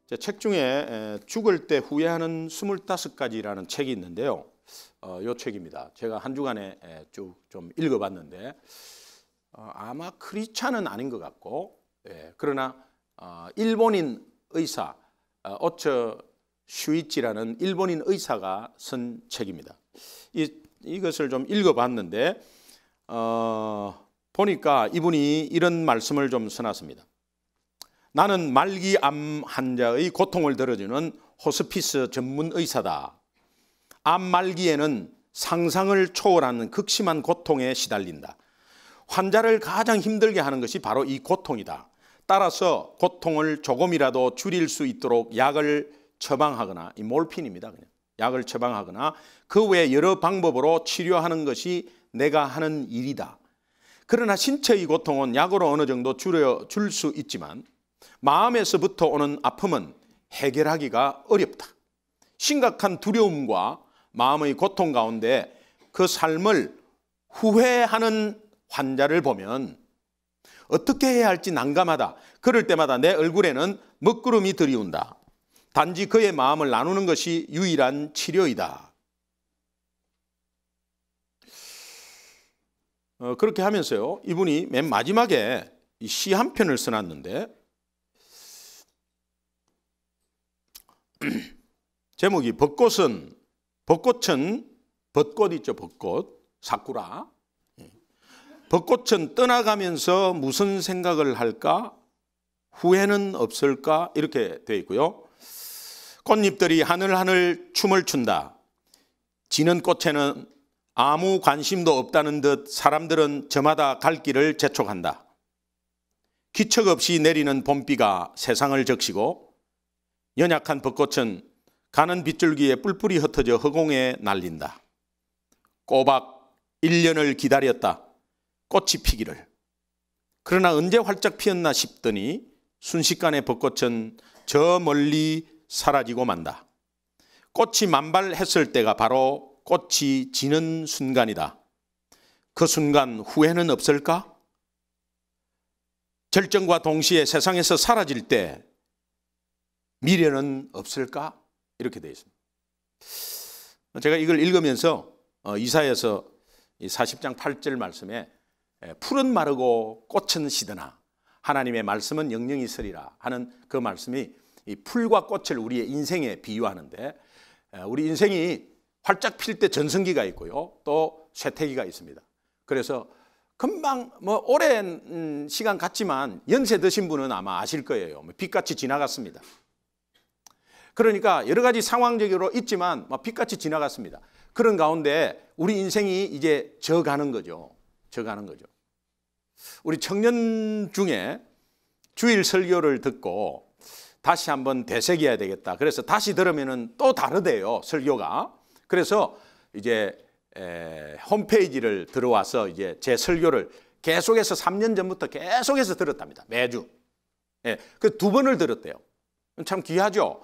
제 책 중에 죽을 때 후회하는 25가지라는 책이 있는데요. 이 책입니다. 제가 한 주간에 쭉 좀 읽어봤는데 아마 크리스찬은 아닌 것 같고, 그러나 일본인 의사 오처 슈이치라는 일본인 의사가 쓴 책입니다. 이것을 좀 읽어봤는데 보니까 이분이 이런 말씀을 좀 써놨습니다. 나는 말기암 환자의 고통을 들어주는 호스피스 전문 의사다. 암 말기에는 상상을 초월하는 극심한 고통에 시달린다. 환자를 가장 힘들게 하는 것이 바로 이 고통이다. 따라서 고통을 조금이라도 줄일 수 있도록 약을 처방하거나, 이 몰핀입니다. 그냥 약을 처방하거나 그 외 여러 방법으로 치료하는 것이 내가 하는 일이다. 그러나 신체의 고통은 약으로 어느 정도 줄여줄 수 있지만 마음에서부터 오는 아픔은 해결하기가 어렵다. 심각한 두려움과 마음의 고통 가운데 그 삶을 후회하는 환자를 보면 어떻게 해야 할지 난감하다. 그럴 때마다 내 얼굴에는 먹구름이 드리운다. 단지 그의 마음을 나누는 것이 유일한 치료이다. 그렇게 하면서요, 이분이 맨 마지막에 시 한 편을 써놨는데 제목이 벚꽃은 벚꽃 있죠, 벚꽃, 사쿠라. 벚꽃은 떠나가면서 무슨 생각을 할까? 후회는 없을까? 이렇게 되어 있고요. 꽃잎들이 하늘하늘 춤을 춘다. 지는 꽃에는 아무 관심도 없다는 듯 사람들은 저마다 갈 길을 재촉한다. 기척 없이 내리는 봄비가 세상을 적시고 연약한 벚꽃은 가는 빗줄기에 뿔뿔이 흩어져 허공에 날린다. 꼬박 1년을 기다렸다. 꽃이 피기를. 그러나 언제 활짝 피었나 싶더니 순식간에 벚꽃은 저 멀리 사라지고 만다. 꽃이 만발했을 때가 바로 꽃이 지는 순간이다. 그 순간 후회는 없을까? 절정과 동시에 세상에서 사라질 때 미래는 없을까? 이렇게 되어 있습니다. 제가 이걸 읽으면서 이사야서 40장 8절 말씀에 풀은 마르고 꽃은 시드나 하나님의 말씀은 영영이 서리라 하는 그 말씀이 이 풀과 꽃을 우리의 인생에 비유하는데, 우리 인생이 활짝 필 때 전성기가 있고요, 또 쇠퇴기가 있습니다. 그래서 금방 오랜 시간 같지만 연세 드신 분은 아마 아실 거예요. 빛같이 지나갔습니다. 그러니까 여러 가지 상황적으로 있지만 빛같이 지나갔습니다. 그런 가운데 우리 인생이 이제 져가는 거죠. 우리 청년 중에 주일 설교를 듣고 다시 한번 되새겨야 되겠다. 그래서 다시 들으면은 또 다르대요, 설교가. 그래서 이제 홈페이지를 들어와서 이제 제 설교를 계속해서 3년 전부터 계속해서 들었답니다. 매주. 그 2번을 들었대요. 참 귀하죠.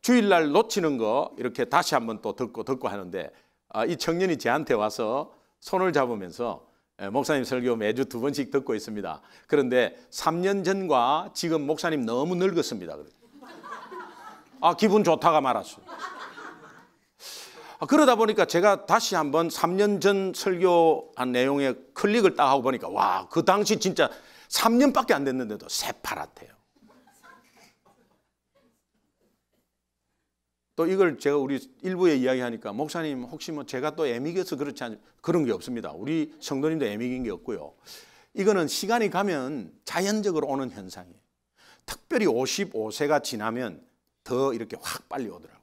주일날 놓치는 거 이렇게 다시 한번 또 듣고 하는데, 이 청년이 저한테 와서 손을 잡으면서 목사님 설교 매주 2번씩 듣고 있습니다. 그런데 3년 전과 지금 목사님 너무 늙었습니다. 기분 좋다가 말았어요. 그러다 보니까 제가 다시 한번 3년 전 설교한 내용에 클릭을 딱 하고 보니까 와, 그 당시 진짜 3년밖에 안 됐는데도 새파랗대요. 또 이걸 제가 우리 일부에 이야기하니까 목사님 혹시 제가 또 애미겨서 그렇지 않 그런 게 없습니다. 우리 성도님도 애미긴 게 없고요. 이거는 시간이 가면 자연적으로 오는 현상이에요. 특별히 55세가 지나면 더 이렇게 확 빨리 오더라고요.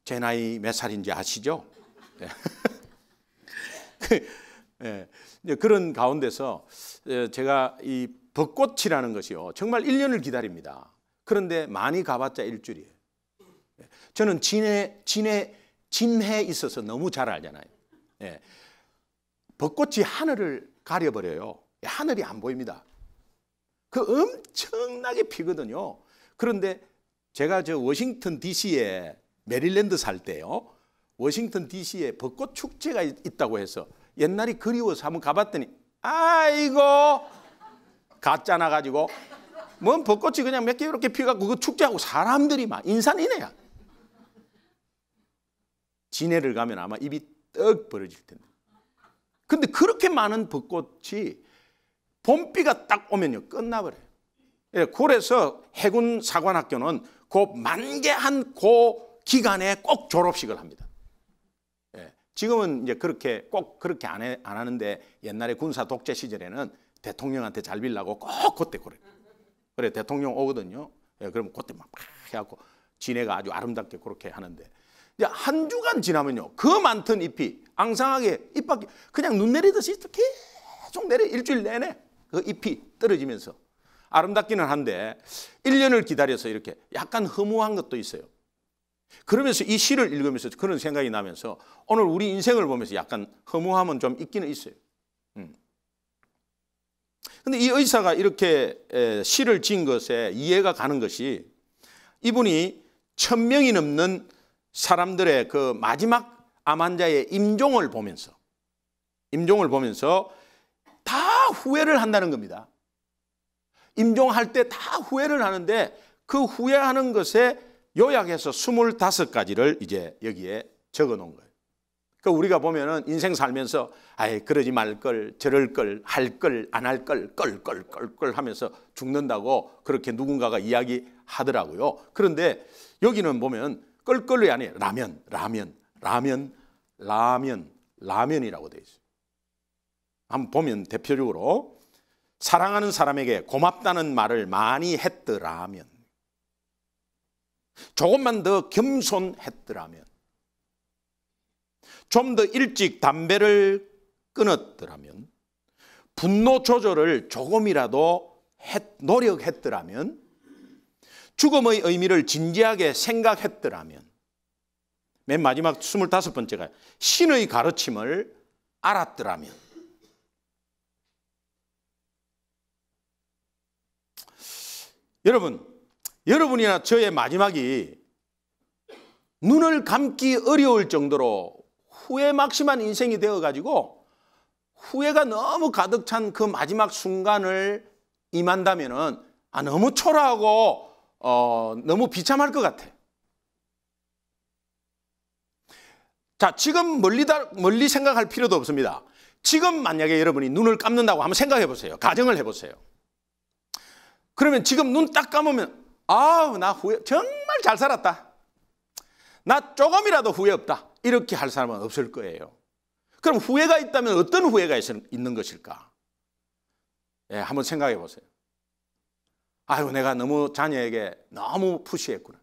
제 나이 몇 살인지 아시죠? 그런 가운데서 제가 이 벚꽃이라는 것이요, 정말 1년을 기다립니다. 그런데 많이 가봤자 일주일이에요. 저는 진해에 있어서 너무 잘 알잖아요. 벚꽃이 하늘을 가려버려요. 하늘이 안 보입니다. 그 엄청나게 피거든요. 그런데 제가 저 워싱턴 DC에 메릴랜드 살 때요, 워싱턴 DC에 벚꽃 축제가 있다고 해서 옛날이 그리워서 한번 가봤더니 아이고 가짜 나가지고 뭔 벚꽃이 그냥 몇 개 이렇게 피어갖고 그 축제하고 사람들이 막 인산이네야. 진해를 가면 아마 입이 떡 벌어질 텐데. 근데 그렇게 많은 벚꽃이 봄비가 딱 오면요 끝나버려요. 예, 그래서 해군 사관학교는 그 만개한 그 기간에 꼭 졸업식을 합니다. 예, 지금은 이제 그렇게 꼭 그렇게 안 하는데 옛날에 군사 독재 시절에는 대통령한테 잘 빌라고 꼭 그때 그래 대통령 오거든요. 예, 그러면 그때 막 해갖고 진해가 아주 아름답게 그렇게 하는데 이제 한 주간 지나면요 그 많던 잎이 앙상하게 잎 밖에 그냥 눈 내리듯이 계속 내려 일주일 내내 그 잎이 떨어지면서 아름답기는 한데 1년을 기다려서 이렇게 약간 허무한 것도 있어요. 그러면서 이 시를 읽으면서 그런 생각이 나면서 오늘 우리 인생을 보면서 약간 허무함은 좀 있기는 있어요. 근데 이 의사가 이렇게 시를 지은 것에 이해가 가는 것이 이분이 1000명이 넘는 사람들의 그 마지막 암 환자의 임종을 보면서 다 후회를 한다는 겁니다. 임종할 때 다 후회를 하는데 그 후회하는 것에 요약해서 25가지를 이제 여기에 적어 놓은 거예요. 그러니까 우리가 보면은 인생 살면서 아이 그러지 말 걸, 저럴 걸, 할 걸, 안 할 걸, 걸 하면서 죽는다고 그렇게 누군가가 이야기하더라고요. 그런데 여기는 보면 껄껄이 아니에요. 라면이라고 되어 있어요. 한번 보면 대표적으로 사랑하는 사람에게 고맙다는 말을 많이 했더라면, 조금만 더 겸손했더라면, 좀 더 일찍 담배를 끊었더라면, 분노 조절을 조금이라도 노력했더라면, 죽음의 의미를 진지하게 생각했더라면, 맨 마지막 25번째가 신의 가르침을 알았더라면. 여러분이나 저의 마지막이 눈을 감기 어려울 정도로 후회 막심한 인생이 되어가지고 후회가 너무 가득 찬 그 마지막 순간을 임한다면은 너무 초라하고 너무 비참할 것 같아. 자, 지금 멀리 생각할 필요도 없습니다. 지금 만약에 여러분이 눈을 감는다고 한번 생각해 보세요. 가정을 해보세요. 그러면 지금 눈 딱 감으면 나 후회 정말 잘 살았다. 나 조금이라도 후회 없다. 이렇게 할 사람은 없을 거예요. 그럼 후회가 있다면 어떤 후회가 있는 것일까? 예, 한번 생각해 보세요. 아유, 내가 너무 자녀에게 너무 푸시했구나.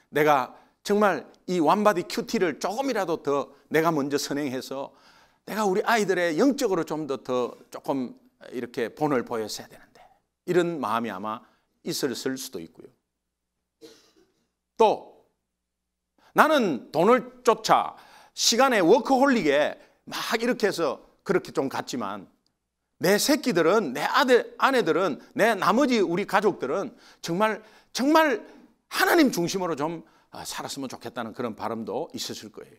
내가 정말 이 완바디 큐티를 조금이라도 더 내가 먼저 선행해서 내가 우리 아이들의 영적으로 좀 더 조금 이렇게 본을 보였어야 되는데, 이런 마음이 아마 있었을 수도 있고요. 또 나는 돈을 쫓아 시간에 워커홀릭에 막 이렇게 해서 그렇게 좀 갔지만 내 새끼들은, 내 아내들은, 내 나머지 우리 가족들은 정말 하나님 중심으로 좀 살았으면 좋겠다는 그런 바람도 있었을 거예요.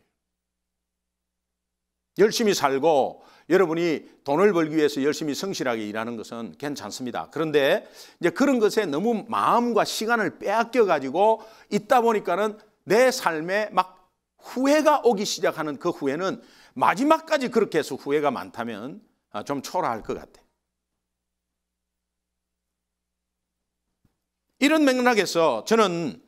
열심히 살고 여러분이 돈을 벌기 위해서 열심히 성실하게 일하는 것은 괜찮습니다. 그런데 이제 그런 것에 너무 마음과 시간을 빼앗겨 가지고 있다 보니까는 내 삶에 막 후회가 오기 시작하는 그 후회는 마지막까지 그렇게 해서 후회가 많다면 좀 초라할 것 같아. 이런 맥락에서 저는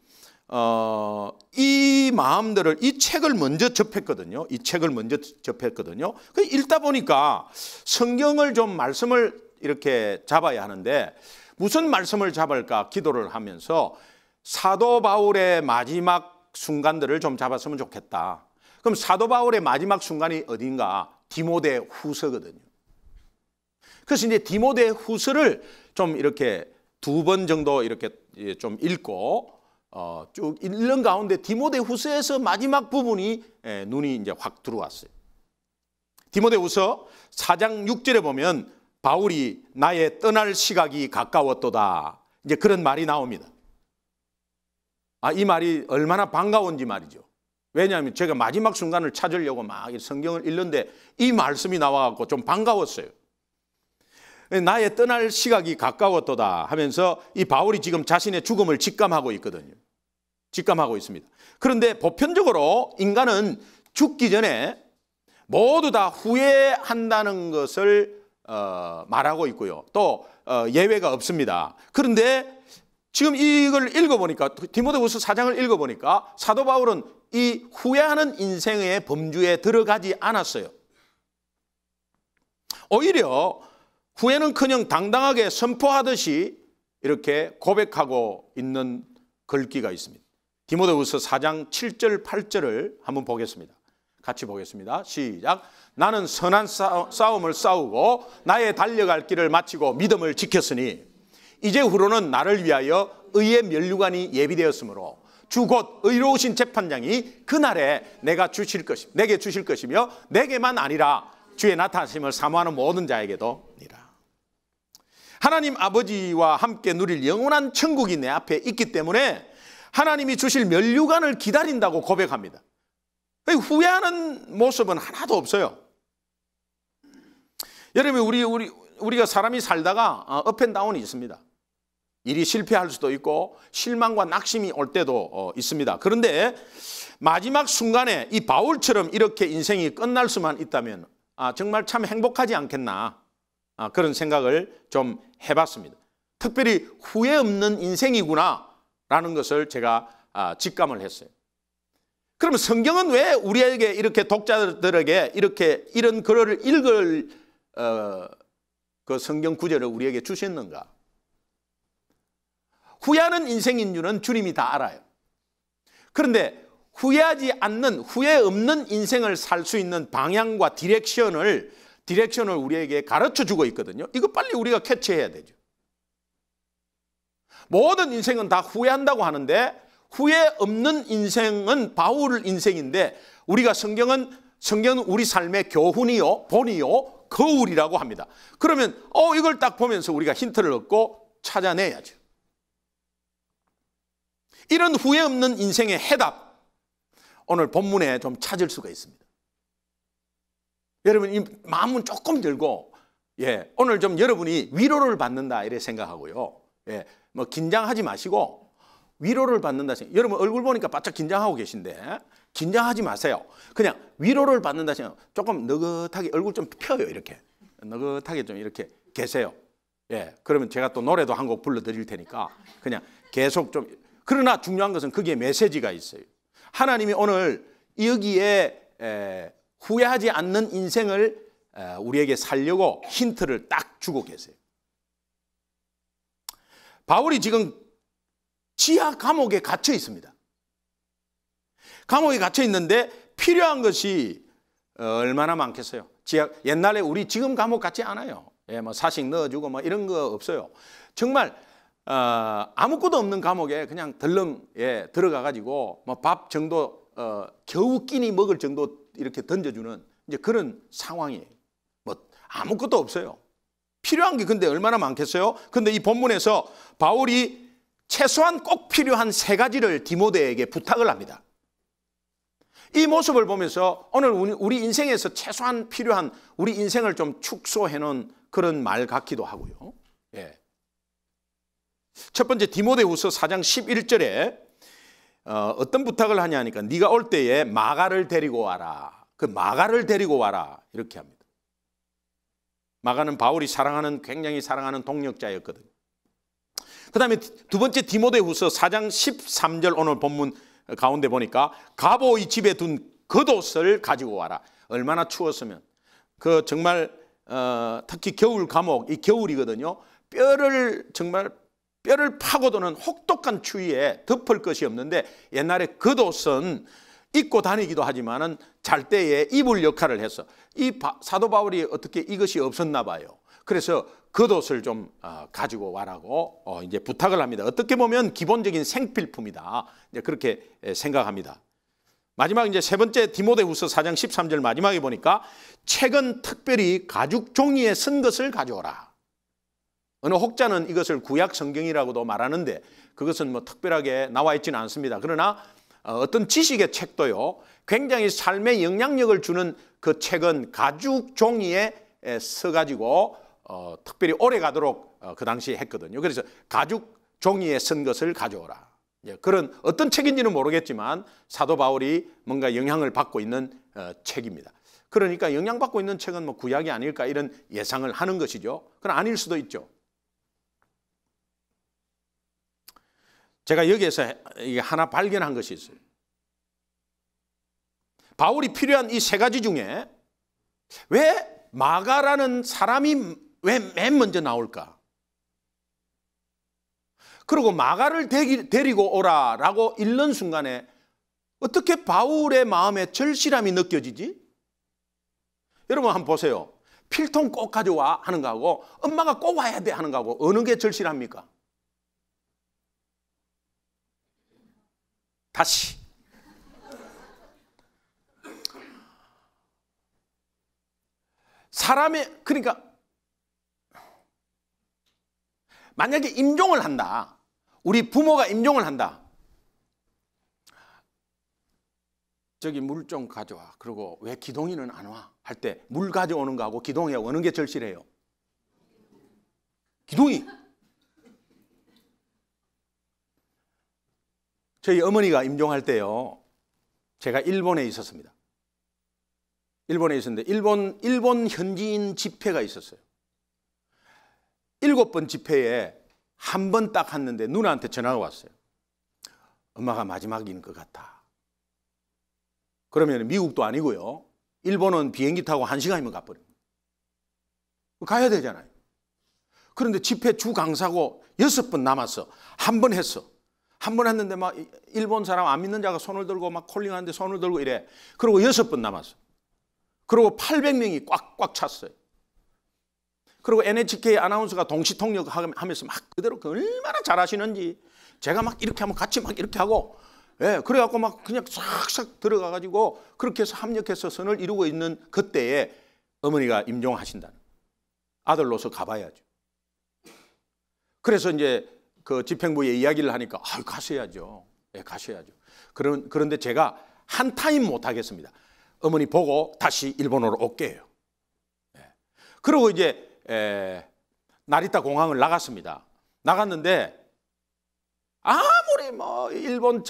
이 마음들을, 이 책을 먼저 접했거든요. 그 읽다 보니까 성경을 좀 말씀을 이렇게 잡아야 하는데 무슨 말씀을 잡을까 기도를 하면서 사도 바울의 마지막 순간들을 좀 잡았으면 좋겠다. 그럼 사도 바울의 마지막 순간이 어딘가? 디모데 후서거든요. 그래서 이제 디모데 후서를 좀 이렇게 2번 정도 이렇게 좀 읽고 쭉 읽는 가운데 디모데 후서에서 마지막 부분이 눈이 이제 확 들어왔어요. 디모데 후서 4장 6절에 보면 바울이 나의 떠날 시각이 가까웠도다. 이제 그런 말이 나옵니다. 이 말이 얼마나 반가운지 말이죠. 왜냐하면 제가 마지막 순간을 찾으려고 막 성경을 읽는데 이 말씀이 나와갖고 좀 반가웠어요. 나의 떠날 시각이 가까웠도다 하면서 이 바울이 지금 자신의 죽음을 직감하고 있거든요. 직감하고 있습니다. 그런데 보편적으로 인간은 죽기 전에 모두 다 후회한다는 것을 말하고 있고요. 또 예외가 없습니다. 그런데 지금 이걸 읽어보니까, 디모데후서 4장을 읽어보니까 사도 바울은 이 후회하는 인생의 범주에 들어가지 않았어요. 오히려 후회는커녕 당당하게 선포하듯이 이렇게 고백하고 있는 글귀가 있습니다. 디모데후서 4장 7절 8절을 한번 보겠습니다. 같이 보겠습니다. 시작. 나는 선한 싸움을 싸우고 나의 달려갈 길을 마치고 믿음을 지켰으니 이제 후로는 나를 위하여 의의 면류관이 예비되었으므로 주 곧 의로우신 재판장이 그날에 내게 주실 것이며 내게만 아니라 주의 나타나심을 사모하는 모든 자에게도 니라. 하나님 아버지와 함께 누릴 영원한 천국이 내 앞에 있기 때문에 하나님이 주실 면류관을 기다린다고 고백합니다. 후회하는 모습은 하나도 없어요. 여러분, 우리가 사람이 살다가 업앤다운이 있습니다. 일이 실패할 수도 있고 실망과 낙심이 올 때도 있습니다. 그런데 마지막 순간에 이 바울처럼 이렇게 인생이 끝날 수만 있다면 정말 참 행복하지 않겠나, 그런 생각을 좀 해봤습니다. 특별히 후회 없는 인생이구나 라는 것을 제가 직감을 했어요. 그러면 성경은 왜 우리에게 이렇게 독자들에게 이런 글을 읽을 그 성경 구절을 우리에게 주셨는가? 후회하는 인생인 줄은 주님이 다 알아요. 그런데 후회하지 않는, 후회 없는 인생을 살 수 있는 방향과 디렉션을 우리에게 가르쳐 주고 있거든요. 이거 빨리 우리가 캐치해야 되죠. 모든 인생은 다 후회한다고 하는데 후회 없는 인생은 바울 인생인데 우리가 성경은 우리 삶의 교훈이요, 본이요, 거울이라고 합니다. 그러면 이걸 딱 보면서 우리가 힌트를 얻고 찾아내야죠. 이런 후회 없는 인생의 해답, 오늘 본문에 좀 찾을 수가 있습니다. 여러분, 이 마음은 조금 들고, 오늘 좀 여러분이 위로를 받는다 이렇게 생각하고요. 뭐 긴장하지 마시고 위로를 받는다. 여러분 얼굴 보니까 바짝 긴장하고 계신데 긴장하지 마세요. 그냥 위로를 받는다 생각. 조금 느긋하게 얼굴 좀 펴요. 이렇게 느긋하게 좀 이렇게 계세요. 그러면 제가 또 노래도 한 곡 불러드릴 테니까 그냥 계속 좀. 그러나 중요한 것은 거기에 메시지가 있어요. 하나님이 오늘 여기에 후회하지 않는 인생을 우리에게 살려고 힌트를 딱 주고 계세요. 바울이 지금 지하 감옥에 갇혀 있습니다. 감옥에 갇혀 있는데 필요한 것이 얼마나 많겠어요. 옛날에 우리 지금 감옥 같지 않아요. 뭐 사식 넣어주고 뭐 이런 거 없어요. 정말 아무것도 없는 감옥에 그냥 덜렁 들어가 가지고 뭐 밥 정도 겨우 끼니 먹을 정도 이렇게 던져주는 이제 그런 상황이에요. 뭐 아무것도 없어요. 필요한 게 근데 얼마나 많겠어요? 근데 이 본문에서 바울이 최소한 꼭 필요한 3가지를 디모데에게 부탁을 합니다. 이 모습을 보면서 오늘 우리 인생에서 최소한 필요한 우리 인생을 좀 축소해 놓은 그런 말 같기도 하고요. 첫 번째 디모데후서 4장 11절에 어떤 부탁을 하냐 하니까 네가 올 때에 마가를 데리고 와라. 그 마가를 데리고 와라 이렇게 합니다. 마가는 바울이 굉장히 사랑하는 동역자였거든요. 그 다음에 두 번째 디모데후서 4장 13절 오늘 본문 가운데 보니까 가보의 집에 둔 겉옷을 가지고 와라. 얼마나 추웠으면 그 정말 특히 겨울 감옥, 이 겨울이거든요. 뼈를 파고드는 혹독한 추위에 덮을 것이 없는데 옛날에 겉옷은 입고 다니기도 하지만은 잘 때에 이불 역할을 했어. 사도 바울이 어떻게 이것이 없었나 봐요. 그래서 겉옷을 좀 가지고 와라고 이제 부탁을 합니다. 어떻게 보면 기본적인 생필품이다. 이제 그렇게 생각합니다. 마지막 이제 세 번째 디모데후서 4장 13절 마지막에 보니까 책은 특별히 가죽 종이에 쓴 것을 가져오라. 어느 혹자는 이것을 구약 성경이라고도 말하는데 그것은 뭐 특별하게 나와 있지는 않습니다. 그러나 어떤 지식의 책도요, 굉장히 삶의 영향력을 주는 그 책은 가죽 종이에 써가지고 특별히 오래 가도록 그 당시에 했거든요. 그래서 가죽 종이에 쓴 것을 가져오라. 그런 어떤 책인지는 모르겠지만 사도 바울이 뭔가 영향을 받고 있는 책입니다. 그러니까 영향받고 있는 책은 뭐 구약이 아닐까 이런 예상을 하는 것이죠. 그건 아닐 수도 있죠. 제가 여기에서 이게 하나 발견한 것이 있어요. 바울이 필요한 이 세 가지 중에 왜 마가라는 사람이 왜 맨 먼저 나올까? 그리고 마가를 데리고 오라라고 읽는 순간에 어떻게 바울의 마음에 절실함이 느껴지지? 여러분 한번 보세요. 필통 꼭 가져와 하는 거하고 엄마가 꼭 와야 돼 하는 거하고 어느 게 절실합니까? 다시. 사람의, 그러니까 만약에 임종을 한다. 우리 부모가 임종을 한다. 저기 물 좀 가져와. 그리고 왜 기동이는 안 와? 할 때 물 가져오는 거하고 기동이하고 어느 게 절실해요? 기동이. 저희 어머니가 임종할 때요. 제가 일본에 있었습니다. 일본에 있었는데 일본 현지인 집회가 있었어요. 7번 집회에 한 번 딱 했는데 누나한테 전화가 왔어요. 엄마가 마지막인 것 같아. 그러면 미국도 아니고요. 일본은 비행기 타고 1시간이면 가버려요. 가야 되잖아요. 그런데 집회 주 강사고 6번 남았어. 한 번 했어. 한 번 했는데 막 일본 사람 안 믿는 자가 손을 들고 막 콜링하는데 손을 들고 이래. 그리고 6번 남았어. 그리고 800명이 꽉꽉 찼어요. 그리고 NHK 아나운서가 동시 통역하면서 막 그대로 얼마나 잘하시는지 제가 막 이렇게 하면 같이 막 이렇게 하고 그래갖고 막 그냥 싹싹 들어가가지고 그렇게 해서 합력해서 선을 이루고 있는 그때에 어머니가 임종하신다는 아들로서 가봐야죠. 그래서 이제 그 집행부에 이야기를 하니까 가셔야죠. 가셔야죠. 그런데 제가 한 타임 못 하겠습니다. 어머니 보고 다시 일본으로 올게 해요. 그리고 이제 나리타 공항을 나갔습니다. 나갔는데 아무리 뭐 일본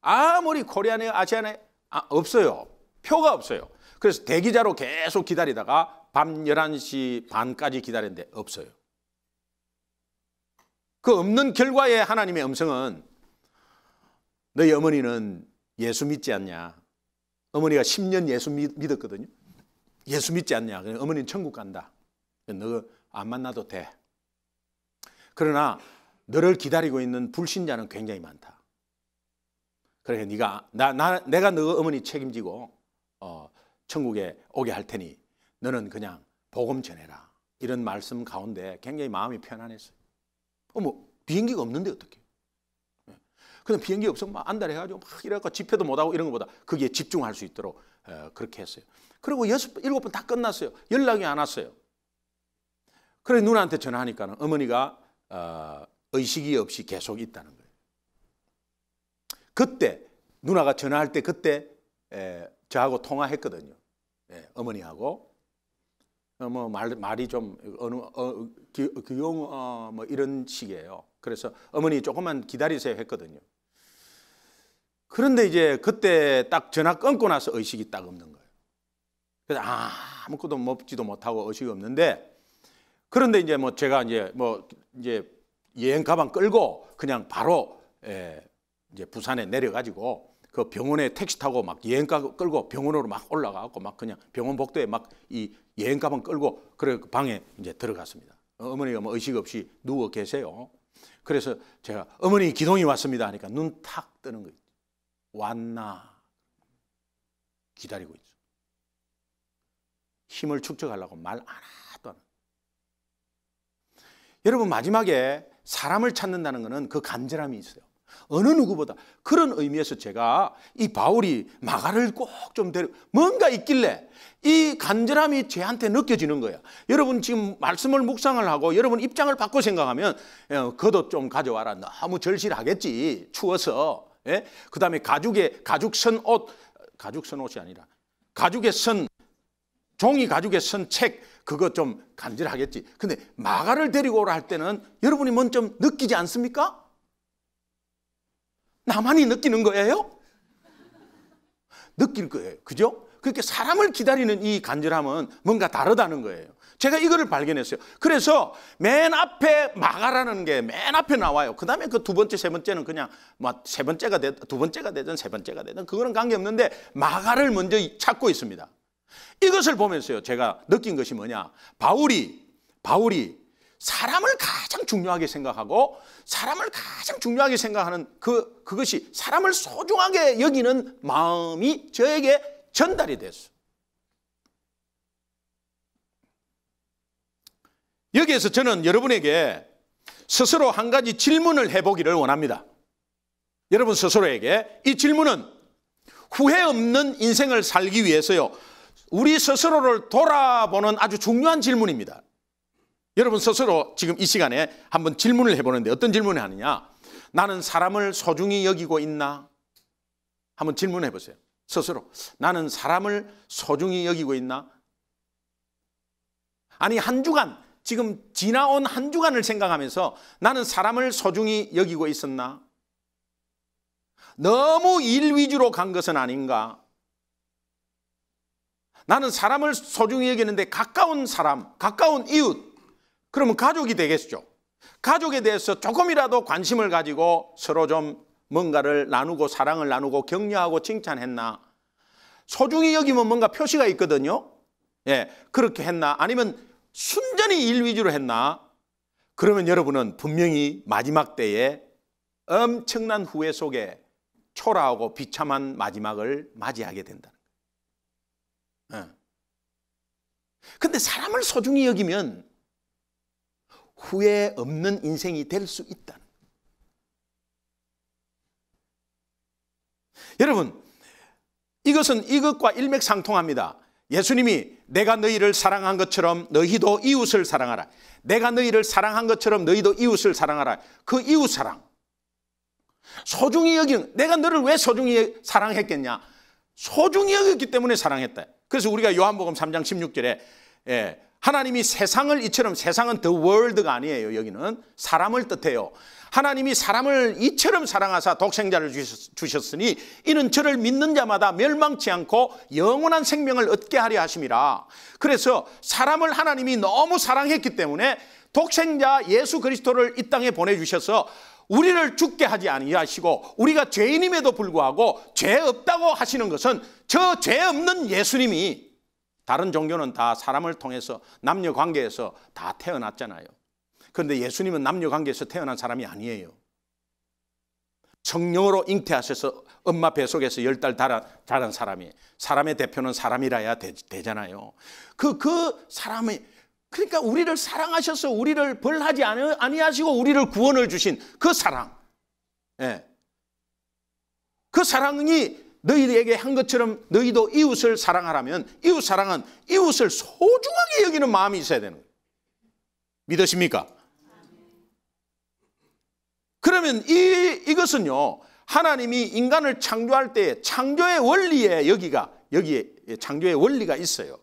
아무리 코리안에 아시안에 없어요. 표가 없어요. 그래서 대기자로 계속 기다리다가 밤 11시 반까지 기다렸는데 없어요. 그 없는 결과에 하나님의 음성은 너희 어머니는 예수 믿지 않냐. 어머니가 10년 예수 믿었거든요. 예수 믿지 않냐. 어머니는 천국 간다. 너 안 만나도 돼. 그러나 너를 기다리고 있는 불신자는 굉장히 많다. 그래 내가 너 어머니 책임지고 천국에 오게 할 테니 너는 그냥 복음 전해라. 이런 말씀 가운데 굉장히 마음이 편안했어요. 비행기가 없는데 어떡해. 그냥 비행기 없으면 막 안달해가지고 막 이래갖고 집회도 못하고 이런 것보다 거기에 집중할 수 있도록 그렇게 했어요. 그리고 7번 다 끝났어요. 연락이 안 왔어요. 그래 누나한테 전화하니까 어머니가 의식이 없이 계속 있다는 거예요. 그때 누나가 전화할 때 그때 저하고 통화했거든요. 어머니하고 말이 좀 귀여운 뭐 이런 식이에요. 그래서 어머니 조금만 기다리세요 했거든요. 그런데 이제 그때 딱 전화 끊고 나서 의식이 딱 없는 거예요. 그래서 아무것도 먹지도 못하고 의식이 없는데 그런데 이제 뭐 제가 이제 여행 가방 끌고 그냥 바로 이제 부산에 내려가지고 그 병원에 택시 타고 막 여행 가방 끌고 병원으로 막 올라가고 막 그냥 병원 복도에 막 이 여행 가방 끌고 그래 방에 이제 들어갔습니다. 어머니가 뭐 의식 없이 누워 계세요. 그래서 제가 어머니 기동이 왔습니다 하니까 눈 탁 뜨는 거예요. 왔나 기다리고 있어. 힘을 축적하려고 말 하나도 안 해요. 여러분 마지막에 사람을 찾는다는 것은 그 간절함이 있어요. 어느 누구보다 그런 의미에서 제가 이 바울이 마가를 꼭 좀 뭔가 있길래 이 간절함이 제한테 느껴지는 거예요. 여러분 지금 말씀을 묵상을 하고 여러분 입장을 바꿔 생각하면 겉옷 좀 가져와라. 너무 절실하겠지 추워서. 그 다음에 가죽 선 옷이 아니라 종이 가죽에 선 책 그거 좀 간절하겠지. 근데 마가를 데리고 오라 할 때는 여러분이 먼저 좀 느끼지 않습니까? 나만이 느끼는 거예요? 느낄 거예요. 그죠? 그렇게 사람을 기다리는 이 간절함은 뭔가 다르다는 거예요. 제가 이거를 발견했어요. 그래서 맨 앞에 마가라는 게 맨 앞에 나와요. 그 다음에 그 두 번째, 세 번째는 그냥 뭐 세 번째가 되든 두 번째가 되든 세 번째가 되든 그거는 관계없는데 마가를 먼저 찾고 있습니다. 이것을 보면서요, 제가 느낀 것이 뭐냐. 바울이 사람을 가장 중요하게 생각하고 사람을 가장 중요하게 생각하는 그것이 사람을 소중하게 여기는 마음이 저에게 전달이 됐어요. 여기에서 저는 여러분에게 스스로 한 가지 질문을 해보기를 원합니다. 여러분 스스로에게 이 질문은 후회 없는 인생을 살기 위해서요, 우리 스스로를 돌아보는 아주 중요한 질문입니다. 여러분 스스로 지금 이 시간에 한번 질문을 해보는데 어떤 질문을 하느냐. 나는 사람을 소중히 여기고 있나? 한번 질문해 보세요. 스스로. 나는 사람을 소중히 여기고 있나? 아니 한 주간, 지금 지나온 한 주간을 생각하면서 나는 사람을 소중히 여기고 있었나? 너무 일 위주로 간 것은 아닌가? 나는 사람을 소중히 여기는데 가까운 사람, 가까운 이웃, 그러면 가족이 되겠죠. 가족에 대해서 조금이라도 관심을 가지고 서로 좀 뭔가를 나누고 사랑을 나누고 격려하고 칭찬했나? 소중히 여기면 뭔가 표시가 있거든요. 예, 그렇게 했나? 아니면 순전히 일 위주로 했나? 그러면 여러분은 분명히 마지막 때에 엄청난 후회 속에 초라하고 비참한 마지막을 맞이하게 된다는 거예요. 근데 사람을 소중히 여기면 후회 없는 인생이 될 수 있다는 거예요. 여러분, 이것은 이것과 일맥상통합니다. 예수님이 내가 너희를 사랑한 것처럼 너희도 이웃을 사랑하라. 내가 너희를 사랑한 것처럼 너희도 이웃을 사랑하라. 그 이웃 사랑, 소중히 여기는, 내가 너를 왜 소중히 사랑했겠냐? 소중히 여겼기 때문에 사랑했다. 그래서 우리가 요한복음 3장 16절에 하나님이 세상을 이처럼, 세상은 the world가 아니에요. 여기는 사람을 뜻해요. 하나님이 사람을 이처럼 사랑하사 독생자를 주셨으니 이는 저를 믿는 자마다 멸망치 않고 영원한 생명을 얻게 하려 하심이라. 그래서 사람을 하나님이 너무 사랑했기 때문에 독생자 예수 그리스도를 이 땅에 보내주셔서 우리를 죽게 하지 아니하시고, 우리가 죄인임에도 불구하고 죄 없다고 하시는 것은 저 죄 없는 예수님이, 다른 종교는 다 사람을 통해서 남녀 관계에서 다 태어났잖아요. 그런데 예수님은 남녀 관계에서 태어난 사람이 아니에요. 성령으로 잉태하셔서 엄마 뱃속에서 10달 자란 사람이, 사람의 대표는 사람이라야 되잖아요. 그 사람이, 그러니까 우리를 사랑하셔서 우리를 벌하지 아니하시고 우리를 구원을 주신 그 사랑, 그 사랑이 너희에게 한 것처럼 너희도 이웃을 사랑하라면, 이웃 사랑은 이웃을 소중하게 여기는 마음이 있어야 되는 거예요. 믿으십니까? 그러면 이것은요, 하나님이 인간을 창조할 때 창조의 원리에 여기에 창조의 원리가 있어요.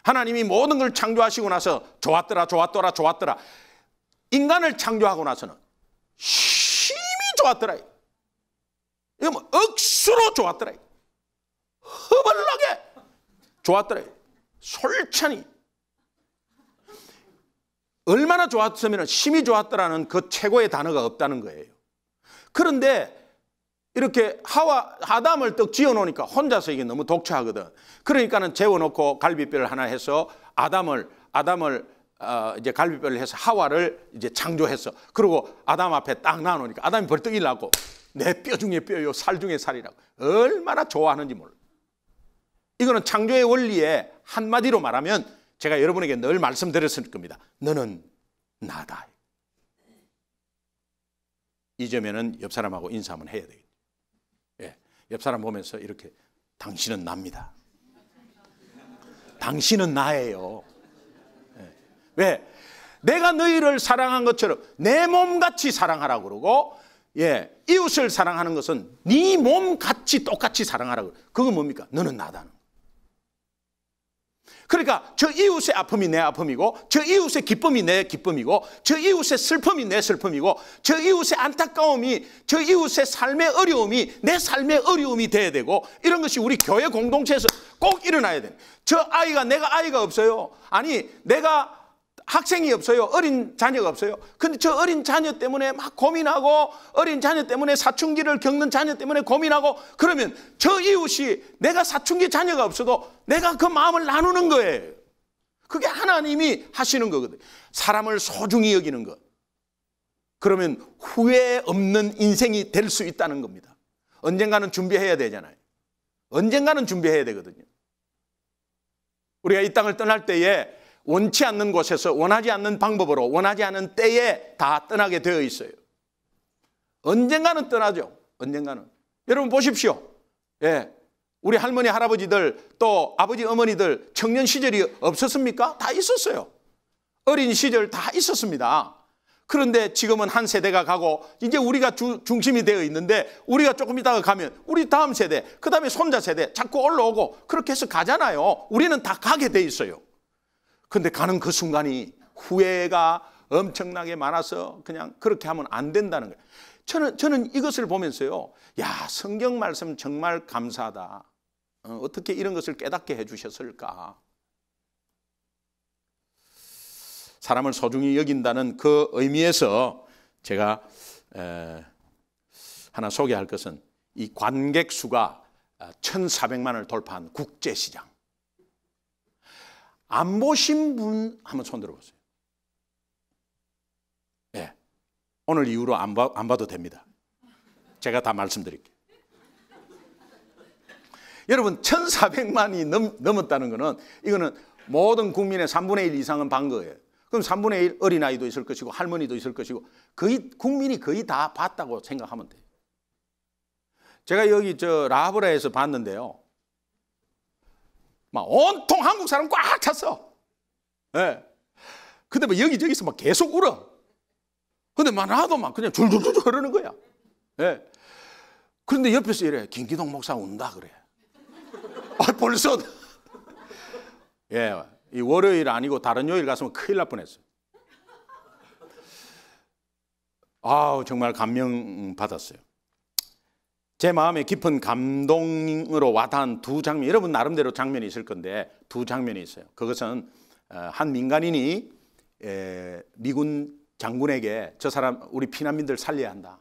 하나님이 모든 걸 창조하시고 나서 좋았더라. 인간을 창조하고 나서는 심히 좋았더라. 이거 뭐 억수로 좋았더라. 허벌나게 좋았더라. 솔찬히. 얼마나 좋았으면 심히 좋았더라는 그 최고의 단어가 없다는 거예요. 그런데 이렇게 아담을 떡 지어놓으니까 혼자서 이게 너무 독차하거든. 그러니까는 재워놓고 갈비뼈를 하나 해서 아담을 이제 갈비뼈를 해서 하와를 이제 창조했어. 그리고 아담 앞에 딱 놔놓으니까 아담이 벌떡 일어나고 내 뼈 중에 뼈요, 살 중에 살이라고. 얼마나 좋아하는지 몰라. 이거는 창조의 원리에 한마디로 말하면 제가 여러분에게 늘 말씀드렸을 겁니다. 너는 나다. 이 점에는 옆 사람하고 인사 한번 해야 되겠죠. 옆 사람 보면서 이렇게, 당신은 납니다. 당신은 나예요. 왜? 내가 너희를 사랑한 것처럼 내 몸같이 사랑하라고 그러고, 이웃을 사랑하는 것은 네 몸같이 똑같이 사랑하라고. 그건 뭡니까? 너는 나다는. 그러니까 저 이웃의 아픔이 내 아픔이고, 저 이웃의 기쁨이 내 기쁨이고, 저 이웃의 슬픔이 내 슬픔이고, 저 이웃의 안타까움이, 저 이웃의 삶의 어려움이 내 삶의 어려움이 돼야 되고, 이런 것이 우리 교회 공동체에서 꼭 일어나야 돼. 내가 아이가 없어요. 아니, 내가 학생이 없어요. 어린 자녀가 없어요. 근데 저 어린 자녀 때문에 막 고민하고, 어린 자녀 때문에 사춘기를 겪는 자녀 때문에 고민하고, 그러면 저 이웃이 내가 사춘기 자녀가 없어도 내가 그 마음을 나누는 거예요. 그게 하나님이 하시는 거거든요. 사람을 소중히 여기는 것. 그러면 후회 없는 인생이 될 수 있다는 겁니다. 언젠가는 준비해야 되잖아요. 언젠가는 준비해야 되거든요. 우리가 이 땅을 떠날 때에 원치 않는 곳에서 원하지 않는 방법으로 원하지 않은 때에 다 떠나게 되어 있어요. 언젠가는 떠나죠. 언젠가는. 여러분 보십시오. 예, 우리 할머니 할아버지들 또 아버지 어머니들 청년 시절이 없었습니까? 다 있었어요. 어린 시절 다 있었습니다. 그런데 지금은 한 세대가 가고 이제 우리가 중심이 되어 있는데, 우리가 조금 있다가 가면 우리 다음 세대, 그 다음에 손자 세대 자꾸 올라오고 그렇게 해서 가잖아요. 우리는 다 가게 돼 있어요. 근데 가는 그 순간이 후회가 엄청나게 많아서 그냥 그렇게 하면 안 된다는 거예요. 저는 이것을 보면서요, 야, 성경 말씀 정말 감사하다. 어떻게 이런 것을 깨닫게 해주셨을까. 사람을 소중히 여긴다는 그 의미에서 제가 하나 소개할 것은 이 관객 수가 1,400만을 돌파한 국제시장. 안 보신 분 한번 손 들어보세요. 네. 오늘 이후로 안 봐도 됩니다. 제가 다 말씀드릴게요. 여러분, 1,400만이 넘었다는 거는, 이거는 모든 국민의 3분의 1 이상은 반 거예요. 그럼 3분의 1 어린아이도 있을 것이고 할머니도 있을 것이고 국민이 거의 다 봤다고 생각하면 돼요. 제가 여기 라하브라에서 봤는데요, 막 온통 한국 사람 꽉 찼어. 예. 근데 뭐 여기저기서 막 계속 울어. 근데 막 나도 막 그냥 줄줄줄 흐르는 거야. 예. 그런데 옆에서 이래, 김기동 목사 운다 그래. 벌써. 예. 이 월요일 아니고 다른 요일 갔으면 큰일 날 뻔했어요. 아우, 정말 감명 받았어요. 제 마음에 깊은 감동으로 와닿은 두 장면, 여러분 나름대로 장면이 있을 건데 두 장면이 있어요. 그것은 한 민간인이 미군 장군에게 저 사람 우리 피난민들 살려야 한다.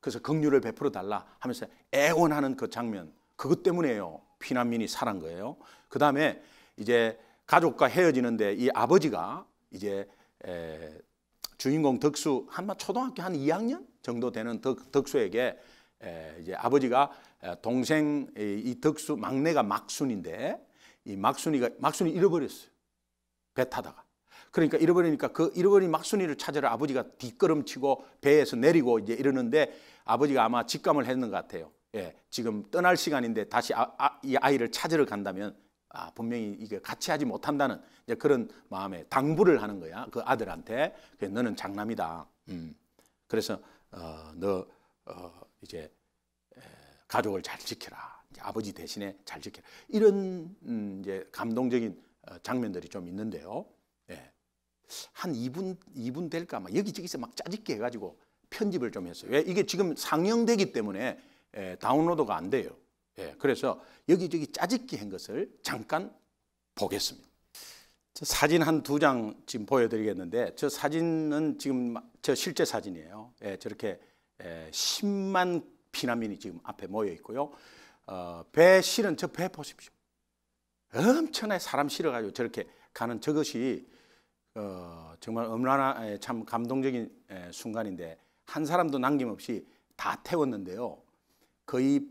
그래서 긍휼을 베풀어 달라 하면서 애원하는 그 장면, 그것 때문에요. 피난민이 살아난 거예요. 그 다음에 이제 가족과 헤어지는데 이 아버지가 이제 주인공 덕수 초등학교 한 2학년 정도 되는 덕수에게 이제 아버지가 동생 이 덕수 막내가 막순인데, 이 막순이 잃어버렸어요. 배 타다가. 그러니까 잃어버리니까 그 잃어버린 막순이를 찾으러 아버지가 뒷걸음치고 배에서 내리고 이제 이러는데, 아버지가 아마 직감을 했는 것 같아요. 예, 지금 떠날 시간인데 다시 이 아이를 찾으러 간다면 분명히 이게 같이 하지 못한다는 이제 그런 마음에 당부를 하는 거야. 그 아들한테. 너는 장남이다. 그래서 너 이제 가족을 잘 지켜라. 이제 아버지 대신에 잘 지켜라. 이런 이제 감동적인 장면들이 좀 있는데요. 예. 한 2분 될까 막 여기저기서 막 짜집게 해가지고 편집을 좀 했어요. 왜? 이게 지금 상영되기 때문에 다운로드가 안 돼요. 예. 그래서 여기저기 짜집게 한 것을 잠깐 보겠습니다. 저 사진 한 2장 지금 보여드리겠는데, 저 사진은 지금 저 실제 사진이에요. 예. 저렇게 10만 피난민이 지금 앞에 모여 있고요. 배 실은 저 배 보십시오. 엄청나게 사람 실어가지고 저렇게 가는 저것이 정말 얼마나 참 감동적인 순간인데, 한 사람도 남김없이 다 태웠는데요. 거의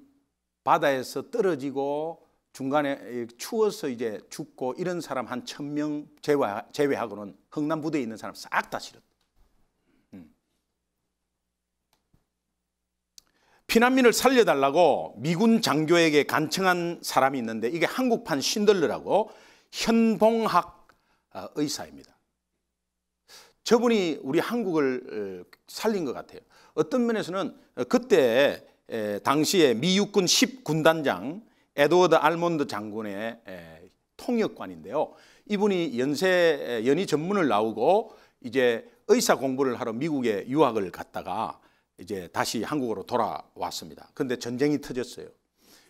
바다에서 떨어지고 중간에 추워서 이제 죽고 이런 사람 한 1,000명 제외하고는 흥남부대에 있는 사람 싹 다 실었다. 피난민을 살려달라고 미군 장교에게 간청한 사람이 있는데, 이게 한국판 신들러라고 현봉학 의사입니다. 저분이 우리 한국을 살린 것 같아요. 어떤 면에서는 그때 당시에 미 육군 10군단장 에드워드 알몬드 장군의 통역관인데요. 이분이 연희 전문을 나오고 이제 의사 공부를 하러 미국에 유학을 갔다가 이제 다시 한국으로 돌아왔습니다. 그런데 전쟁이 터졌어요.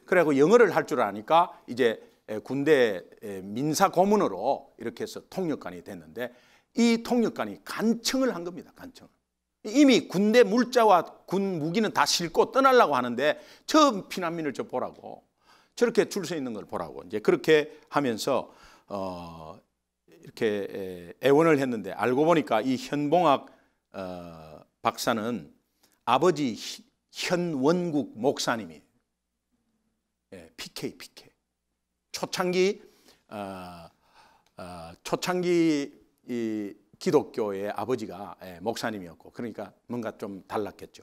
그래고 영어를 할 줄 아니까 이제 군대 민사 고문으로 이렇게 해서 통역관이 됐는데, 이 통역관이 간청을 한 겁니다. 간청. 이미 군대 물자와 군 무기는 다 싣고 떠나려고 하는데 저 피난민을 저 보라고, 저렇게 줄 서 있는 걸 보라고 이제 그렇게 하면서 이렇게 애원을 했는데, 알고 보니까 이 현봉학 박사는 아버지 현원국 목사님이 PK 초창기 이 기독교의 아버지가 목사님이었고, 그러니까 뭔가 좀 달랐겠죠.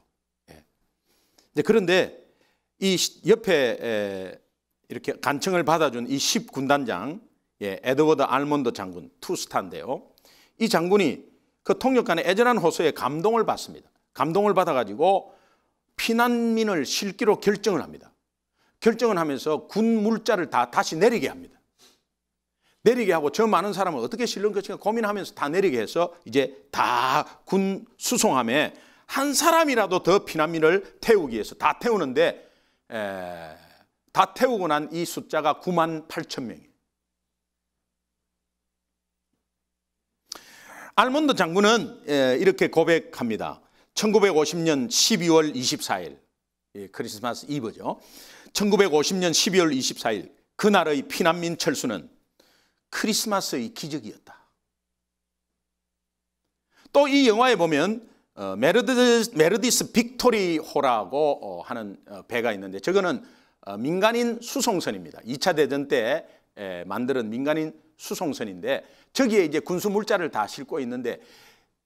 그런데 이 옆에 이렇게 간청을 받아준 이 10군단장 에드워드 알몬드 장군, 투스타인데요. 이 장군이 그 통역관의 애절한 호소에 감동을 받습니다. 감동을 받아가지고 피난민을 실기로 결정을 합니다. 결정을 하면서 군 물자를 다 다시 내리게 합니다. 내리게 하고 저 많은 사람을 어떻게 실는 것인가 고민하면서 다 내리게 해서 이제 다 군 수송함에 한 사람이라도 더 피난민을 태우기 위해서 다 태우는데, 다 태우고 난 이 숫자가 98,000명이에요. 알몬드 장군은 이렇게 고백합니다. 1950년 12월 24일, 크리스마스 이브죠. 1950년 12월 24일 그날의 피난민 철수는 크리스마스의 기적이었다. 또 이 영화에 보면 메르디스 빅토리 호라고 하는 배가 있는데, 저거는 민간인 수송선입니다. 2차 대전 때 만드는 민간인 수송선인데, 저기에 이제 군수 물자를 다 싣고 있는데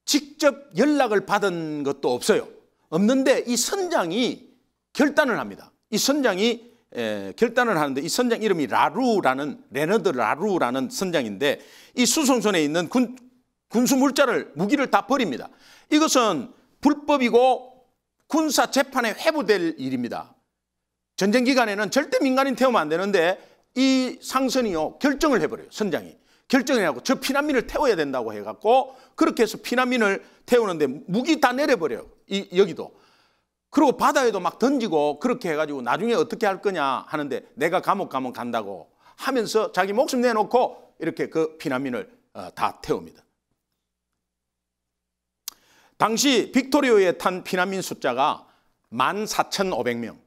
직접 연락을 받은 것도 없어요. 없는데 이 선장이 결단을 합니다. 이 선장이 결단을 하는데, 이 선장 이름이 레너드 라루라는 선장인데, 이 수송선에 있는 군수 물자를, 무기를 다 버립니다. 이것은 불법이고 군사 재판에 회부될 일입니다. 전쟁 기간에는 절대 민간인 태우면 안 되는데, 이 상선이요 결정을 해버려요. 선장이 결정을 하고 저 피난민을 태워야 된다고 해갖고, 그렇게 해서 피난민을 태우는데 무기 다 내려버려요. 여기도. 그리고 바다에도 막 던지고 그렇게 해가지고 나중에 어떻게 할 거냐 하는데, 내가 감옥 가면 간다고 하면서 자기 목숨 내놓고 이렇게 그 피난민을 다 태웁니다. 당시 빅토리오에 탄 피난민 숫자가 14,500명.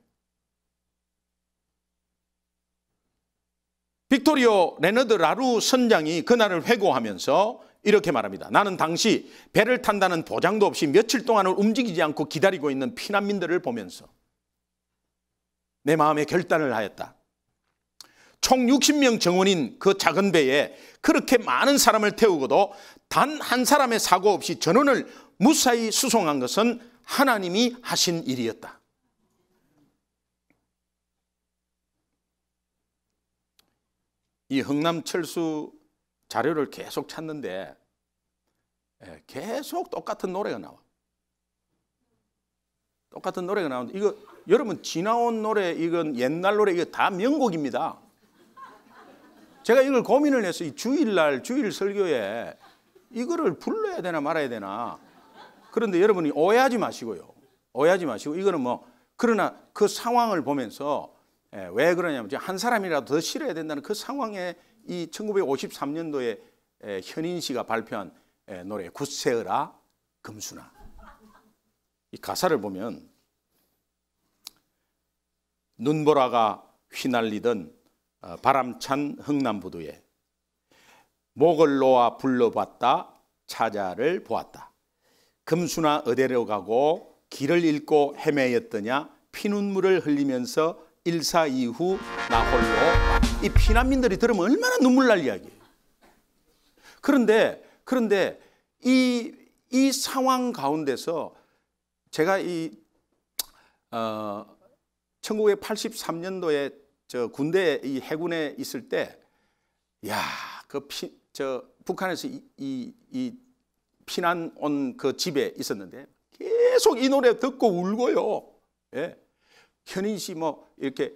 빅토리오 레너드 라루 선장이 그날을 회고하면서 이렇게 말합니다. 나는 당시 배를 탄다는 보장도 없이 며칠 동안을 움직이지 않고 기다리고 있는 피난민들을 보면서 내 마음에 결단을 하였다. 총 60명 정원인 그 작은 배에 그렇게 많은 사람을 태우고도 단 한 사람의 사고 없이 전원을 무사히 수송한 것은 하나님이 하신 일이었다. 이 흥남 철수 자료를 계속 찾는데 계속 똑같은 노래가 나와. 똑같은 노래가 나오는데, 이거 여러분 지나온 노래, 이건 옛날 노래, 이거 다 명곡입니다. 제가 이걸 고민을 해서 이 주일날 주일 설교에 이거를 불러야 되나 말아야 되나. 그런데 여러분이 오해하지 마시고요. 오해하지 마시고, 이거는 그러나 그 상황을 보면서 왜 그러냐면, 한 사람이라도 더 실어야 된다는 그 상황에 이 1953년도에 현인 씨가 발표한 노래 굳세어라 금수나, 이 가사를 보면 눈보라가 휘날리던 바람찬 흥남부두에 목을 놓아 불러봤다 차자를 보았다. 금수나 어디로 가고 길을 잃고 헤매였더냐 피눈물을 흘리면서 일사 이후 나 홀로. 이 피난민들이 들으면 얼마나 눈물 날 이야기예요. 그런데 이 상황 가운데서 제가 1983년도에 저 군대 이 해군에 있을 때, 북한에서 이 피난 온 그 집에 있었는데 계속 이 노래 듣고 울고요. 현인 씨 이렇게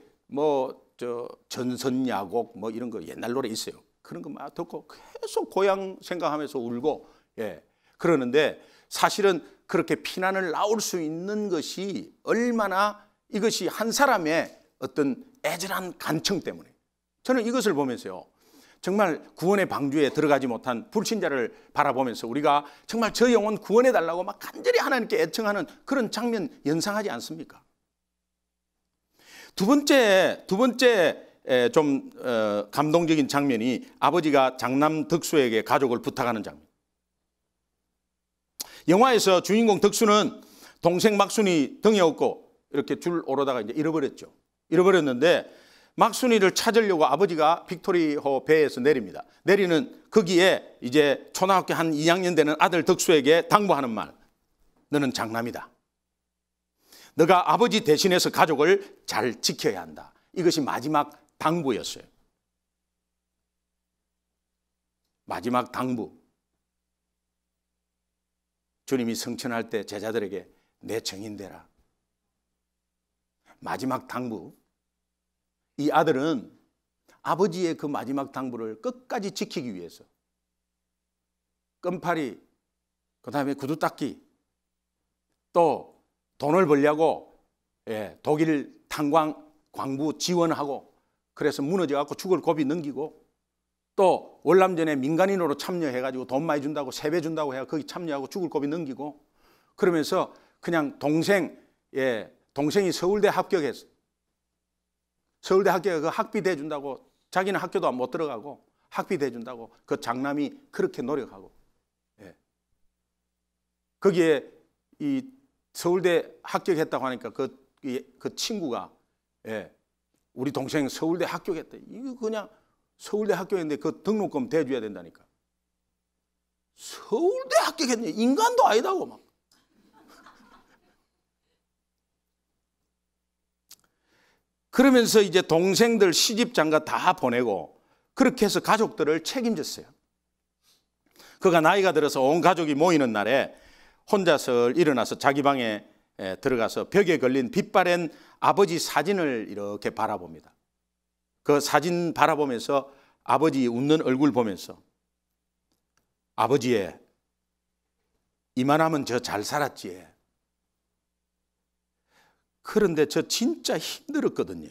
전선야곡 이런 거 옛날 노래 있어요. 그런 거 막 듣고 계속 고향 생각하면서 울고, 예. 그러는데 사실은 그렇게 피난을 나올 수 있는 것이 얼마나 이것이 한 사람의 어떤 애절한 간청 때문에, 저는 이것을 보면서요, 정말 구원의 방주에 들어가지 못한 불신자를 바라보면서 우리가 정말 저 영혼 구원해 달라고 막 간절히 하나님께 애청하는 그런 장면 연상하지 않습니까? 두 번째 좀 감동적인 장면이 아버지가 장남 덕수에게 가족을 부탁하는 장면. 영화에서 주인공 덕수는 동생 막순이 등에 업고 이렇게 줄 오르다가 이제 잃어버렸죠. 잃어버렸는데 막순이를 찾으려고 아버지가 빅토리호 배에서 내립니다. 내리는 거기에 이제 초등학교 한 2학년 되는 아들 덕수에게 당부하는 말. 너는 장남이다. 너가 아버지 대신해서 가족을 잘 지켜야 한다. 이것이 마지막 당부였어요. 마지막 당부. 주님이 성천할 때 제자들에게 내 증인 되라. 마지막 당부. 이 아들은 아버지의 그 마지막 당부를 끝까지 지키기 위해서 끈파리, 그 다음에 구두 닦기, 또 돈을 벌려고 독일 탄광 광부 지원하고 그래서 무너져갖고 죽을 고비 넘기고 또 월남전에 민간인으로 참여해가지고 돈 많이 준다고 세배 준다고 해야 거기 참여하고 죽을 고비 넘기고 그러면서 그냥 동생이 서울대 합격했어. 서울대 합격해 그 학비 대준다고 자기는 학교도 못 들어가고 학비 대준다고 그 장남이 그렇게 노력하고 거기에 이 서울대 합격했다고 하니까 그 친구가 우리 동생 서울대 합격했다. 이거 그냥 서울대 합격했는데 그 등록금 대줘야 된다니까. 서울대 합격했네. 인간도 아니다고 막. 그러면서 이제 동생들 시집장가 다 보내고 그렇게 해서 가족들을 책임졌어요. 그가 나이가 들어서 온 가족이 모이는 날에 혼자서 일어나서 자기 방에 들어가서 벽에 걸린 빛바랜 아버지 사진을 이렇게 바라봅니다. 그 사진 바라보면서 아버지 웃는 얼굴 보면서 아버지의 이만하면 저 잘 살았지. 그런데 저 진짜 힘들었거든요.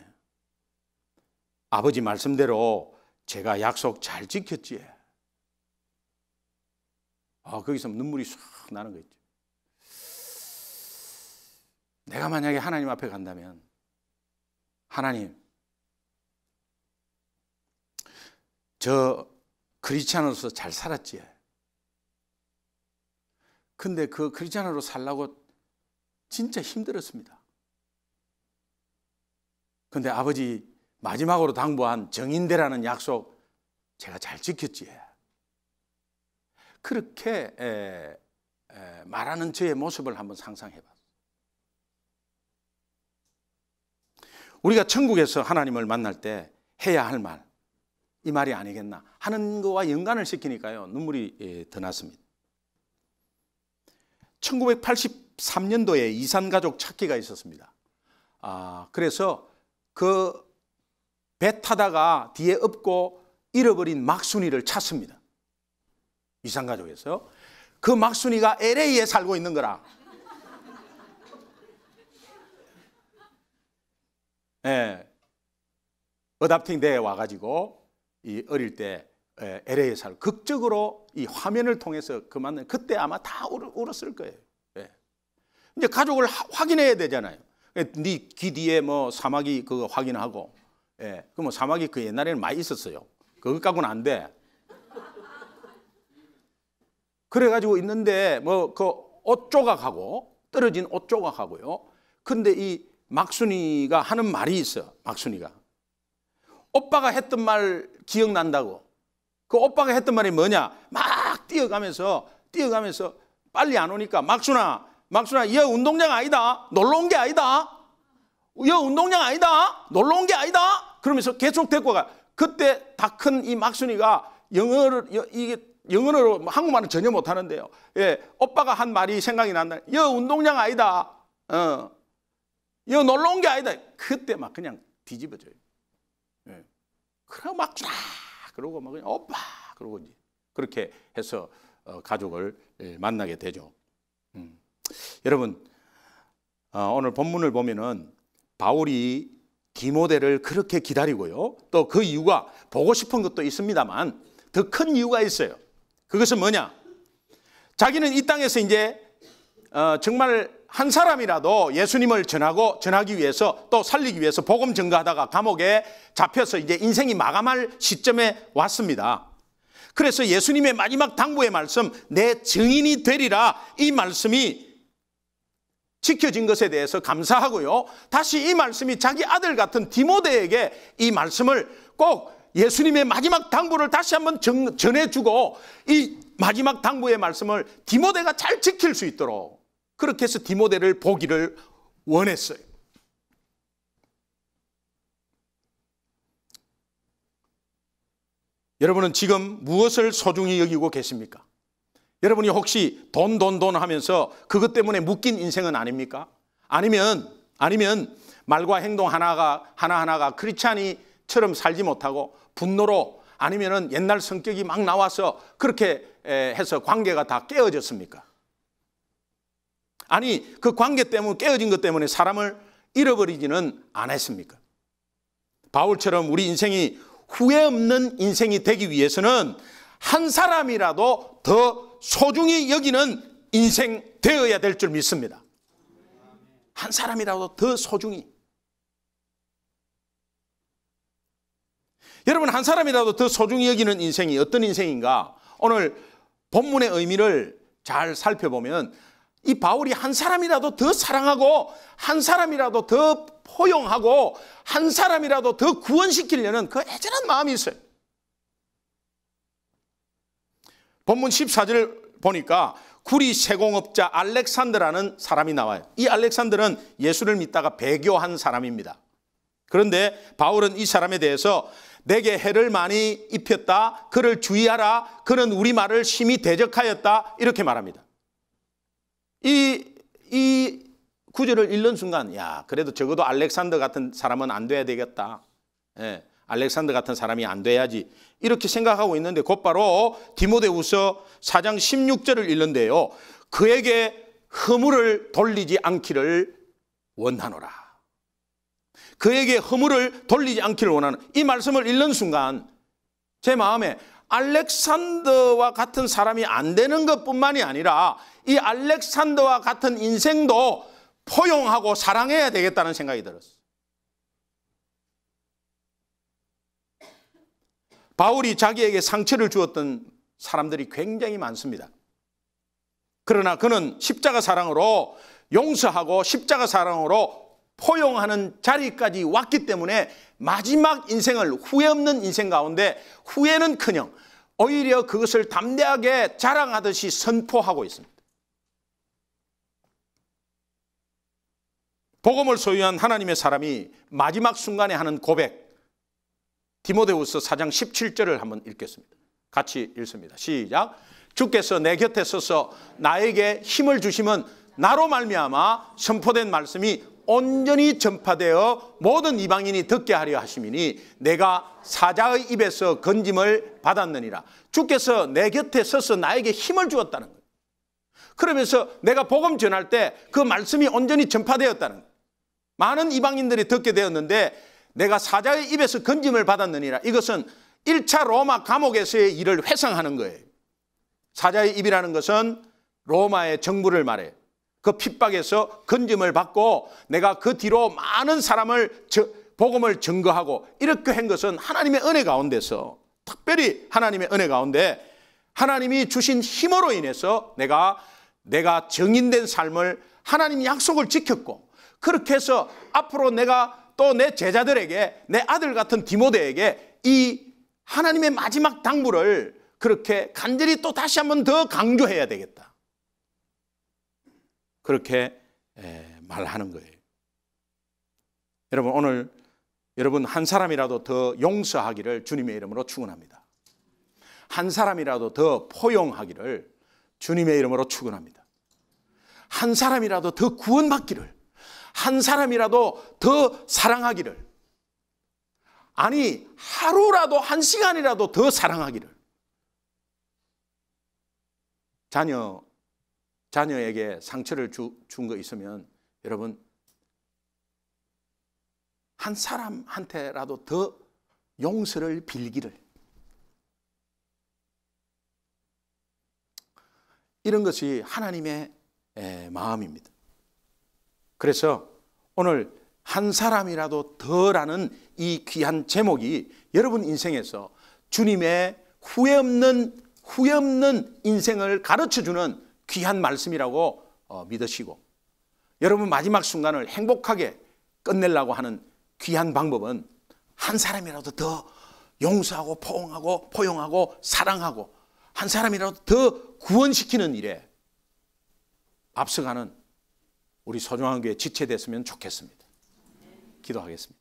아버지 말씀대로 제가 약속 잘 지켰지. 거기서 눈물이 싹 나는 거 있죠. 내가 만약에 하나님 앞에 간다면 하나님 저 크리스찬으로서 잘 살았지. 근데 그 크리스찬으로 살라고 진짜 힘들었습니다. 근데 아버지 마지막으로 당부한 정인되라는 약속 제가 잘 지켰지. 그렇게 말하는 저의 모습을 한번 상상해 봤어요. 우리가 천국에서 하나님을 만날 때 해야 할 말, 이 말이 아니겠나 하는 거와 연관을 시키니까요 눈물이 더 났습니다. 1983년도에 이산가족 찾기가 있었습니다. 그래서 그 배 타다가 뒤에 엎고 잃어버린 막순이를 찾습니다. 이산가족에서. 그 막순이가 LA에 살고 있는 거라. 어답팅 대회에 와가지고 이 어릴 때 LA에 살고 극적으로 이 화면을 통해서 그 만난 그때 아마 다 울었을 거예요. 이제 가족을 확인해야 되잖아요. 네 귀 뒤에 뭐 사마귀 그거 확인하고, 그 뭐 사마귀 그 옛날에는 많이 있었어요. 그거 갖고는 안 돼. 그래가지고 있는데 뭐 그 옷 조각하고 떨어진 옷 조각하고요. 근데 이 막순이가 하는 말이 있어. 막순이가 오빠가 했던 말 기억난다고. 그 오빠가 했던 말이 뭐냐? 막 뛰어가면서 빨리 안 오니까 막순아, 여 운동장 아니다. 놀러 온 게 아니다. 여 운동장 아니다. 놀러 온 게 아니다. 그러면서 계속 데리고 가. 그때 다 큰 이 막순이가 영어로 한국말은 전혀 못 하는데요. 오빠가 한 말이 생각이 난다. 여 운동장 아니다. 여 놀러 온 게 아니다. 그때 막 그냥 뒤집어져요. 그러고 막 쫙 그러고 막 그냥 오빠 그러고 이제 그렇게 해서 가족을 만나게 되죠. 여러분 오늘 본문을 보면은 바울이 디모데를 그렇게 기다리고요. 또 그 이유가 보고 싶은 것도 있습니다만 더 큰 이유가 있어요. 그것은 뭐냐? 자기는 이 땅에서 이제 정말 한 사람이라도 예수님을 전하기 위해서 또 살리기 위해서 복음 전가하다가 감옥에 잡혀서 이제 인생이 마감할 시점에 왔습니다. 그래서 예수님의 마지막 당부의 말씀, 내 증인이 되리라, 이 말씀이 지켜진 것에 대해서 감사하고요. 다시 이 말씀이 자기 아들 같은 디모데에게 이 말씀을 꼭 예수님의 마지막 당부를 다시 한번 전해주고 이 마지막 당부의 말씀을 디모데가 잘 지킬 수 있도록 그렇게 해서 디모데를 보기를 원했어요. 여러분은 지금 무엇을 소중히 여기고 계십니까? 여러분이 혹시 돈 하면서 그것 때문에 묶인 인생은 아닙니까? 아니면 말과 행동 하나하나가 크리스찬이처럼 살지 못하고 분노로 아니면은 옛날 성격이 막 나와서 그렇게 해서 관계가 다 깨어졌습니까? 아니 그 관계 때문에 깨어진 것 때문에 사람을 잃어버리지는 않았습니까? 바울처럼 우리 인생이 후회 없는 인생이 되기 위해서는 한 사람이라도 더 소중히 여기는 인생 되어야 될 줄 믿습니다. 한 사람이라도 더 소중히. 여러분 한 사람이라도 더 소중히 여기는 인생이 어떤 인생인가? 오늘 본문의 의미를 잘 살펴보면 이 바울이 한 사람이라도 더 사랑하고 한 사람이라도 더 포용하고 한 사람이라도 더 구원시키려는 그 애절한 마음이 있어요. 본문 14절 보니까 구리 세공업자 알렉산더라는 사람이 나와요. 이 알렉산더는 예수를 믿다가 배교한 사람입니다. 그런데 바울은 이 사람에 대해서 내게 해를 많이 입혔다. 그를 주의하라. 그는 우리 말을 심히 대적하였다. 이렇게 말합니다. 이 구절을 읽는 순간 야 그래도 적어도 알렉산더 같은 사람은 안 돼야 되겠다. 예, 알렉산더 같은 사람이 안 돼야지. 이렇게 생각하고 있는데 곧바로 디모데후서 4장 16절을 읽는데요. 그에게 허물을 돌리지 않기를 원하노라. 그에게 허물을 돌리지 않기를 원하는 이 말씀을 읽는 순간 제 마음에 알렉산더와 같은 사람이 안 되는 것뿐만이 아니라 이 알렉산더와 같은 인생도 포용하고 사랑해야 되겠다는 생각이 들었어요. 바울이 자기에게 상처를 주었던 사람들이 굉장히 많습니다. 그러나 그는 십자가 사랑으로 용서하고 십자가 사랑으로 포용하는 자리까지 왔기 때문에 마지막 인생을 후회 없는 인생 가운데 후회는커녕 오히려 그것을 담대하게 자랑하듯이 선포하고 있습니다. 복음을 소유한 하나님의 사람이 마지막 순간에 하는 고백, 디모데후서 4장 17절을 한번 읽겠습니다. 같이 읽습니다. 시작. 주께서 내 곁에 서서 나에게 힘을 주시면 나로 말미암아 선포된 말씀이 온전히 전파되어 모든 이방인이 듣게 하려 하심이니 내가 사자의 입에서 건짐을 받았느니라. 주께서 내 곁에 서서 나에게 힘을 주었다는 거예요. 그러면서 내가 복음 전할 때 그 말씀이 온전히 전파되었다는 거예요. 많은 이방인들이 듣게 되었는데 내가 사자의 입에서 건짐을 받았느니라. 이것은 1차 로마 감옥에서의 일을 회상하는 거예요. 사자의 입이라는 것은 로마의 정부를 말해요. 그 핍박에서 건짐을 받고 내가 그 뒤로 많은 사람을 복음을 증거하고 이렇게 한 것은 하나님의 은혜 가운데서 특별히 하나님의 은혜 가운데 하나님이 주신 힘으로 인해서 내가 정인된 삶을 하나님 약속을 지켰고 그렇게 해서 앞으로 내가 또 내 제자들에게 내 아들 같은 디모데에게 이 하나님의 마지막 당부를 그렇게 간절히 또 다시 한번 더 강조해야 되겠다. 그렇게 말하는 거예요. 여러분 오늘 여러분 한 사람이라도 더 용서하기를 주님의 이름으로 축원합니다. 한 사람이라도 더 포용하기를 주님의 이름으로 축원합니다. 한 사람이라도 더 구원받기를, 한 사람이라도 더 사랑하기를, 아니 하루라도 한 시간이라도 더 사랑하기를. 자녀에게 상처를 준 거 있으면 여러분 한 사람한테라도 더 용서를 빌기를. 이런 것이 하나님의 마음입니다. 그래서 오늘 한 사람이라도 더라는 이 귀한 제목이 여러분 인생에서 주님의 후회 없는 인생을 가르쳐주는 귀한 말씀이라고 믿으시고, 여러분 마지막 순간을 행복하게 끝내려고 하는 귀한 방법은 한 사람이라도 더 용서하고 포용하고 사랑하고 한 사람이라도 더 구원시키는 일에 앞서가는 우리 소중한 교회 지체됐으면 좋겠습니다. 기도하겠습니다.